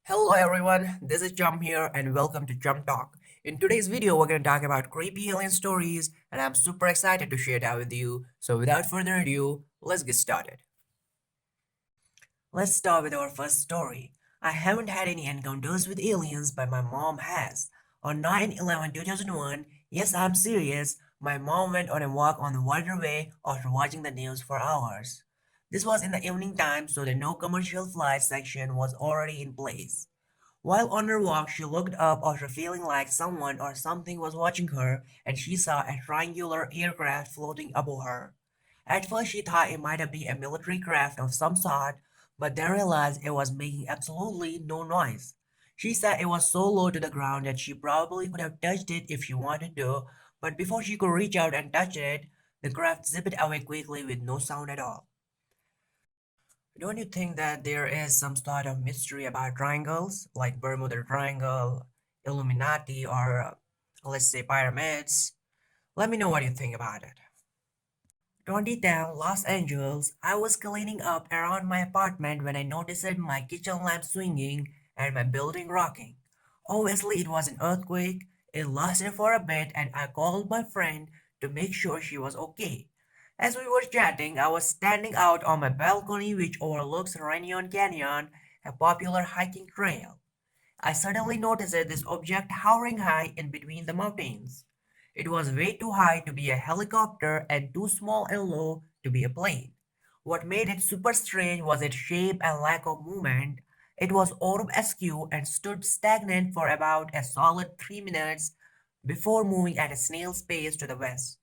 Hello everyone, this is Jump here and welcome to Jump Talk. In today's video, we're going to talk about creepy alien stories and I'm super excited to share that with you. So without further ado, let's get started. Let's start with our first story. I haven't had any encounters with aliens, but my mom has. On 9/11/2001, yes, I'm serious, my mom went on a walk on the waterway after watching the news for hours. This was in the evening time, so the no commercial flight section was already in place. While on her walk, she looked up after feeling like someone or something was watching her, and she saw a triangular aircraft floating above her. At first, she thought it might be a military craft of some sort, but then realized it was making absolutely no noise. She said it was so low to the ground that she probably could have touched it if she wanted to, but before she could reach out and touch it, the craft zipped away quickly with no sound at all. Don't you think that there is some sort of mystery about triangles, like Bermuda Triangle, Illuminati, or let's say pyramids? Let me know what you think about it. 2010, Los Angeles. I was cleaning up around my apartment when I noticed my kitchen lamp swinging and my building rocking. Obviously, it was an earthquake. It lasted for a bit, and I called my friend to make sure she was okay. As we were chatting, I was standing out on my balcony, which overlooks Runyon Canyon, a popular hiking trail. I suddenly noticed this object hovering high in between the mountains. It was way too high to be a helicopter and too small and low to be a plane. What made it super strange was its shape and lack of movement. It was orb askew and stood stagnant for about a solid 3 minutes before moving at a snail's pace to the west.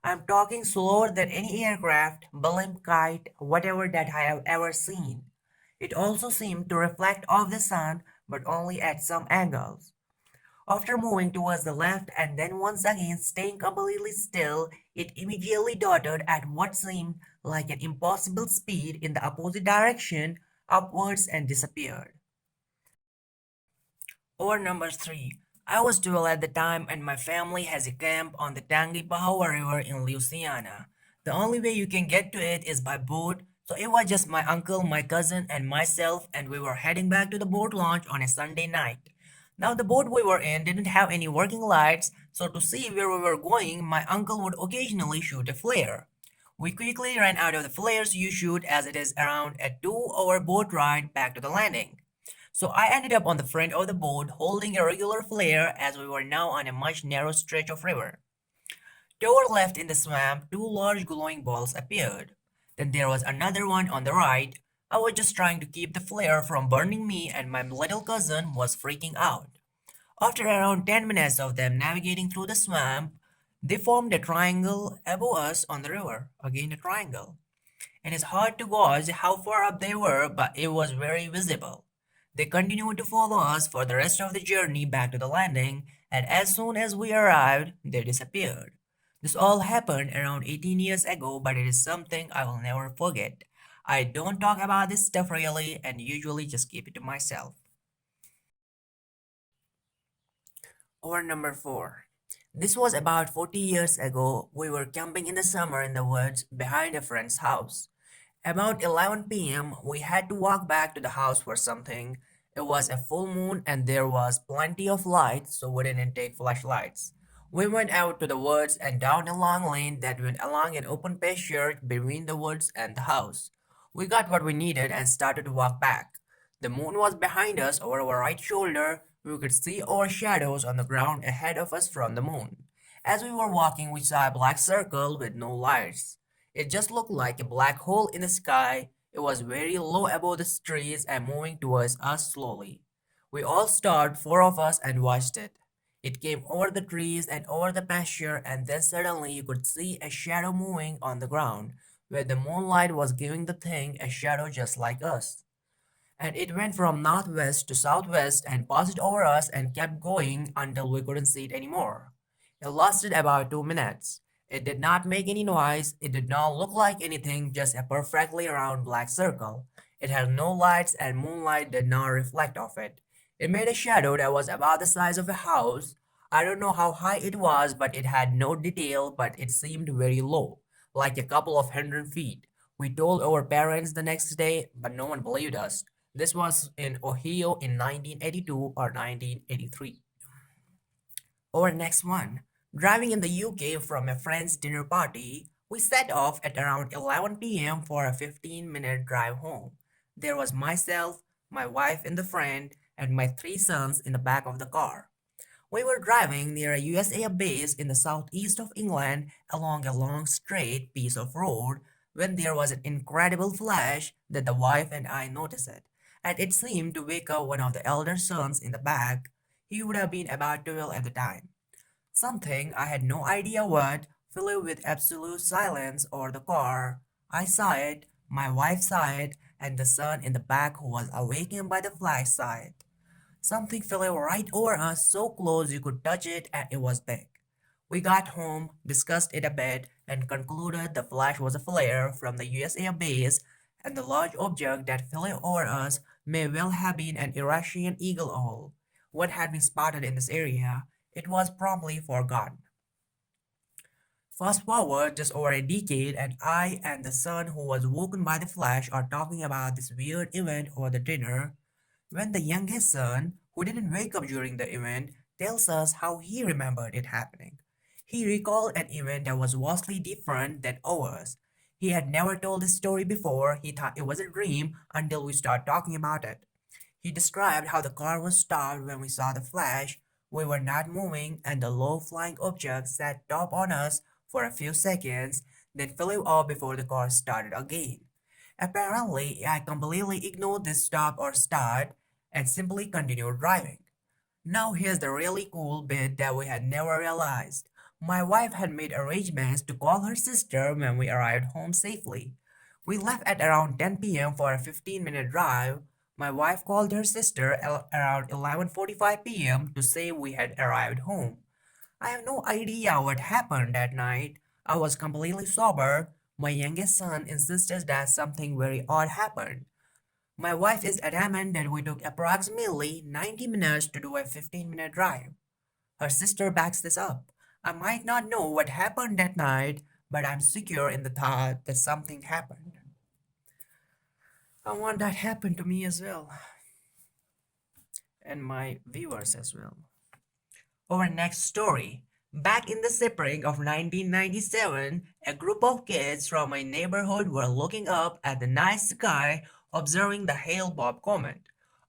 I'm talking slower than any aircraft, blimp, kite, whatever that I have ever seen. It also seemed to reflect off the sun, but only at some angles. After moving towards the left and then once again staying completely still, it immediately darted at what seemed like an impossible speed in the opposite direction, upwards, and disappeared. Or number 3. I was 12 at the time and my family has a camp on the Tangipahoa River in Louisiana. The only way you can get to it is by boat, so it was just my uncle, my cousin, and myself, and we were heading back to the boat launch on a Sunday night. Now, the boat we were in didn't have any working lights, so to see where we were going, my uncle would occasionally shoot a flare. We quickly ran out of the flares you shoot as it is around a 2 hour boat ride back to the landing. So I ended up on the front of the boat holding a regular flare as we were now on a much narrow stretch of river. To our left in the swamp, two large glowing balls appeared. Then there was another one on the right. I was just trying to keep the flare from burning me and my little cousin was freaking out. After around 10 minutes of them navigating through the swamp, they formed a triangle above us on the river. Again, a triangle. It is hard to gauge how far up they were, but it was very visible. They continued to follow us for the rest of the journey back to the landing, and as soon as we arrived, they disappeared. This all happened around 18 years ago, but it is something I will never forget. I don't talk about this stuff really and usually just keep it to myself. Or number 4. This was about 40 years ago. We were camping in the summer in the woods behind a friend's house. About 11 p.m., we had to walk back to the house for something. It was a full moon and there was plenty of light, so we didn't take flashlights. We went out to the woods and down a long lane that went along an open pasture between the woods and the house. We got what we needed and started to walk back. The moon was behind us over our right shoulder. We could see our shadows on the ground ahead of us from the moon. As we were walking, we saw a black circle with no lights. It just looked like a black hole in the sky. It was very low above the trees and moving towards us slowly. We all stopped, four of us, and watched it. It came over the trees and over the pasture, and then suddenly you could see a shadow moving on the ground, where the moonlight was giving the thing a shadow just like us. And it went from northwest to southwest and passed over us and kept going until we couldn't see it anymore. It lasted about 2 minutes. It did not make any noise, it did not look like anything, just a perfectly round black circle. It had no lights and moonlight did not reflect off it. It made a shadow that was about the size of a house. I don't know how high it was, but it had no detail, but it seemed very low, like a couple of 100 feet. We told our parents the next day, but no one believed us. This was in Ohio in 1982 or 1983. Our next one. Driving in the UK from a friend's dinner party, we set off at around 11 p.m. for a 15-minute drive home. There was myself, my wife and the friend, and my three sons in the back of the car. We were driving near a US Air base in the southeast of England along a long straight piece of road when there was an incredible flash that the wife and I noticed it, and it seemed to wake up one of the elder sons in the back. He would have been about 12 at the time. Something I had no idea what flew with absolute silence over the car. I saw it, my wife saw it, and the son in the back who was awakened by the flash saw it. Something flew right over us so close you could touch it and it was big. We got home, discussed it a bit, and concluded the flash was a flare from the US Air base and the large object that flew over us may well have been an Iranian eagle owl. What had been spotted in this area, it was promptly forgotten. Fast forward just over a decade, and I and the son who was woken by the flash are talking about this weird event over the dinner when the youngest son, who didn't wake up during the event, tells us how he remembered it happening. He recalled an event that was vastly different than ours. He had never told this story before, he thought it was a dream until we started talking about it. He described how the car was stopped when we saw the flash, we were not moving, and the low flying object sat top on us for a few seconds, then flew off before the car started again. Apparently, I completely ignored this stop or start and simply continued driving. Now here's the really cool bit that we had never realized. My wife had made arrangements to call her sister when we arrived home safely. We left at around 10 p.m. for a 15-minute drive. My wife called her sister around 11:45 p.m. to say we had arrived home. I have no idea what happened that night. I was completely sober. My youngest son insisted that something very odd happened. My wife is adamant that we took approximately 90 minutes to do a 15-minute drive. Her sister backs this up. I might not know what happened that night, but I'm secure in the thought that something happened. I want that happen to me as well, and my viewers as well. Our next story. Back in the spring of 1997, a group of kids from my neighborhood were looking up at the night sky, observing the Hale Bob comet.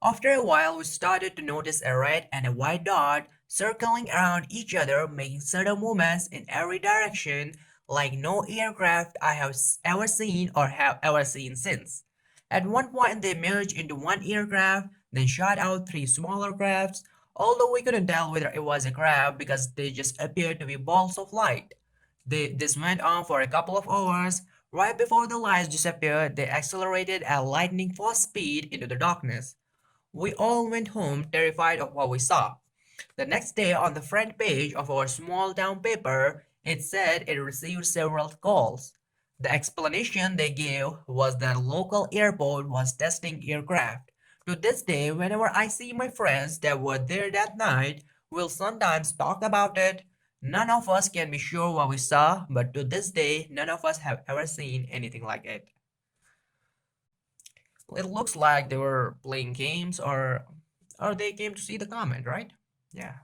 After a while, we started to notice a red and a white dot circling around each other, making sudden movements in every direction, like no aircraft I have ever seen or have ever seen since. At one point, they merged into one aircraft, then shot out three smaller crafts, although we couldn't tell whether it was a craft because they just appeared to be balls of light. This went on for a couple of hours. Right before the lights disappeared, they accelerated at lightning fast speed into the darkness. We all went home terrified of what we saw. The next day, on the front page of our small town paper, it said it received several calls. The explanation they gave was that a local airport was testing aircraft. To this day, whenever I see my friends that were there that night, we'll sometimes talk about it. None of us can be sure what we saw, but to this day, none of us have ever seen anything like it. It looks like they were playing games or they came to see the comet, right? Yeah.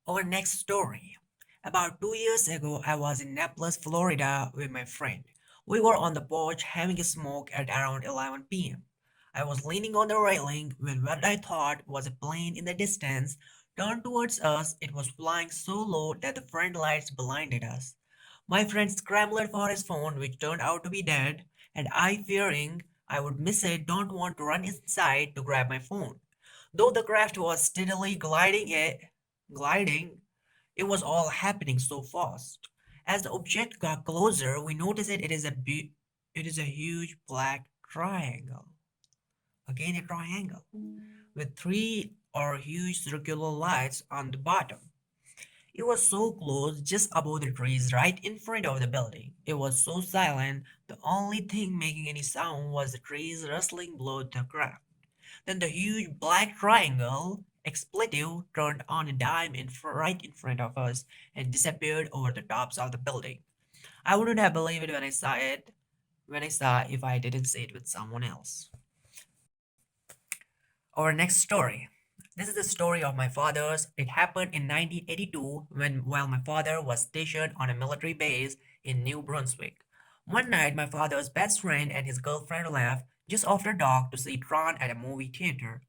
Our next story. About 2 years ago, I was in Naples, Florida with my friend. We were on the porch having a smoke at around 11 p.m. I was leaning on the railing when what I thought was a plane in the distance turned towards us. It was flying so low that the front lights blinded us. My friend scrambled for his phone, which turned out to be dead, and I, fearing I would miss it, don't want to run inside to grab my phone. Though the craft was steadily gliding, it was all happening so fast. As the object got closer, we noticed it is a huge black triangle. Again, a triangle with three or huge circular lights on the bottom. It was so close, just above the trees, right in front of the building. It was so silent, the only thing making any sound was the trees rustling below the craft. Then the huge black triangle expletive turned on a dime right in front of us and disappeared over the tops of the building. I wouldn't have believed it when I saw if I didn't see it with someone else. Our next story. This is the story of my father's. It happened in 1982 while my father was stationed on a military base in New Brunswick. One night, my father's best friend and his girlfriend left just after dark to see Tron at a movie theater.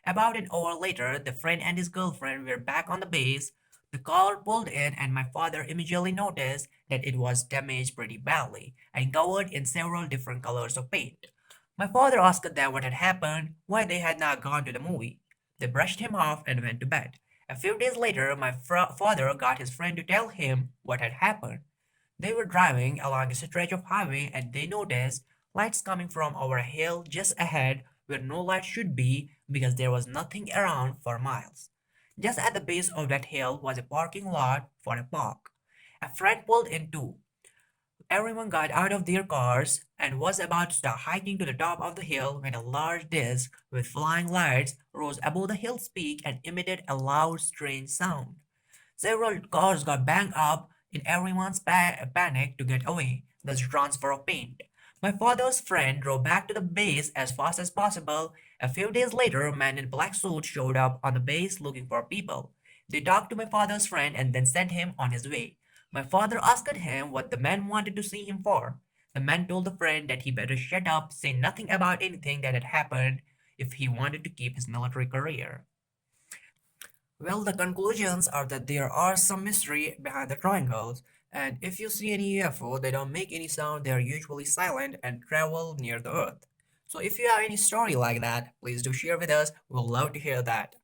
About an hour later, the friend and his girlfriend were back on the base. The car pulled in, and my father immediately noticed that it was damaged pretty badly and covered in several different colors of paint. My father asked them what had happened, why they had not gone to the movie. They brushed him off and went to bed. A few days later, my father got his friend to tell him what had happened. They were driving along a stretch of highway and they noticed lights coming from over a hill just ahead where no light should be because there was nothing around for miles. Just at the base of that hill was a parking lot for a park. A friend pulled in too. Everyone got out of their cars and was about to start hiking to the top of the hill when a large disc with flying lights rose above the hill's peak and emitted a loud, strange sound. Several cars got banged up in everyone's panic to get away. There's transfer of paint. My father's friend drove back to the base as fast as possible. A few days later, men in black suits showed up on the base looking for people. They talked to my father's friend and then sent him on his way. My father asked him what the men wanted to see him for. The man told the friend that he better shut up, say nothing about anything that had happened if he wanted to keep his military career. Well, the conclusions are that there are some mystery behind the triangles, and if you see any UFO, they don't make any sound, they are usually silent and travel near the Earth. So if you have any story like that, please do share with us. We'll love to hear that.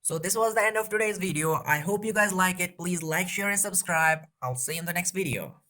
So this was the end of today's video. I hope you guys like it. Please like, share, and subscribe. I'll see you in the next video.